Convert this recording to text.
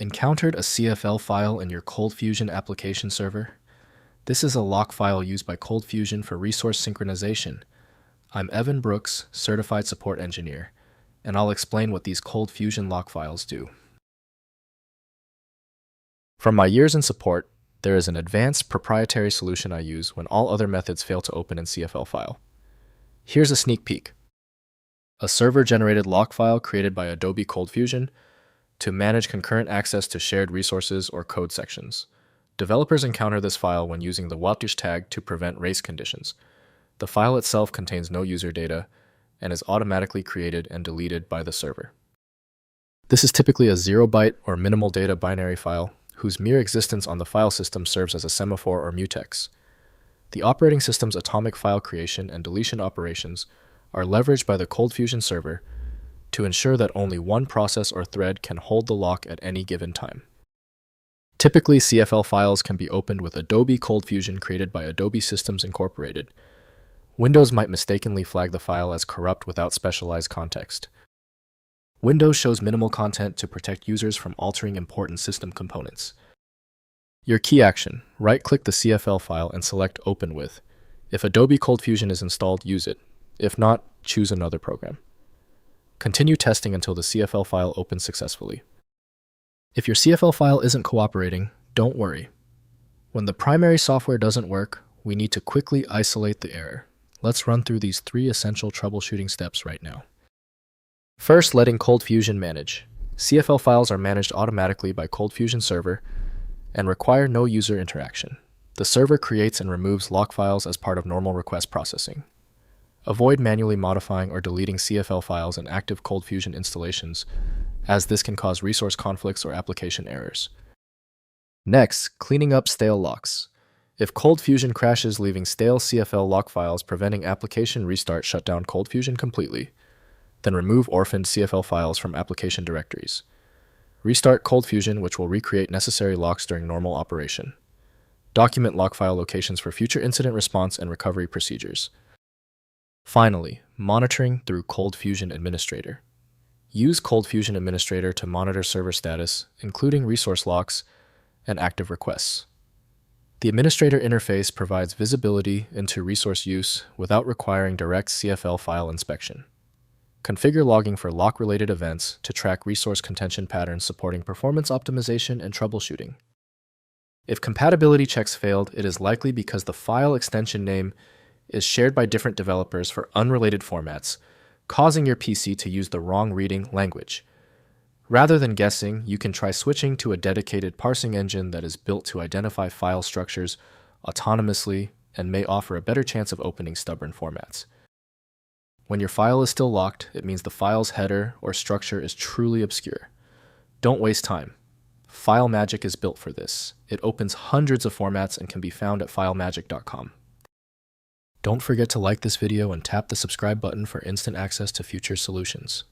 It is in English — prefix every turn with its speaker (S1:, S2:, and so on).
S1: Encountered a CFL file in your ColdFusion application server? This is a lock file used by ColdFusion for resource synchronization. I'm Evan Brooks, Certified Support Engineer, and I'll explain what these ColdFusion lock files do. From my years in support, there is an advanced proprietary solution I use when all other methods fail to open in CFL file. Here's a sneak peek. A server-generated lock file created by Adobe ColdFusion to manage concurrent access to shared resources or code sections. Developers encounter this file when using the wattage tag to prevent race conditions. The file itself contains no user data and is automatically created and deleted by the server. This is typically a 0-byte or minimal data binary file whose mere existence on the file system serves as a semaphore or mutex. The operating system's atomic file creation and deletion operations are leveraged by the ColdFusion server to ensure that only one process or thread can hold the lock at any given time. Typically, CFL files can be opened with Adobe ColdFusion created by Adobe Systems Incorporated. Windows might mistakenly flag the file as corrupt without specialized context. Windows shows minimal content to protect users from altering important system components. Your key action: right-click the CFL file and select Open With. If Adobe ColdFusion is installed, use it. If not, choose another program. Continue testing until the CFL file opens successfully. If your CFL file isn't cooperating, don't worry. When the primary software doesn't work, we need to quickly isolate the error. Let's run through these 3 essential troubleshooting steps right now. First, letting ColdFusion manage. CFL files are managed automatically by ColdFusion server and require no user interaction. The server creates and removes lock files as part of normal request processing. Avoid manually modifying or deleting CFL files in active ColdFusion installations, as this can cause resource conflicts or application errors. Next, cleaning up stale locks. If ColdFusion crashes, leaving stale CFL lock files preventing application restart, shut down ColdFusion completely. Then remove orphaned CFL files from application directories. Restart ColdFusion, which will recreate necessary locks during normal operation. Document lock file locations for future incident response and recovery procedures. Finally, monitoring through ColdFusion Administrator. Use ColdFusion Administrator to monitor server status, including resource locks and active requests. The Administrator interface provides visibility into resource use without requiring direct CFL file inspection. Configure logging for lock-related events to track resource contention patterns, supporting performance optimization and troubleshooting. If compatibility checks failed, it is likely because the file extension name is shared by different developers for unrelated formats, causing your PC to use the wrong reading language. Rather than guessing, you can try switching to a dedicated parsing engine that is built to identify file structures autonomously and may offer a better chance of opening stubborn formats. When your file is still locked, it means the file's header or structure is truly obscure. Don't waste time. FileMagick is built for this. It opens hundreds of formats and can be found at filemagick.com. Don't forget to like this video and tap the subscribe button for instant access to future solutions.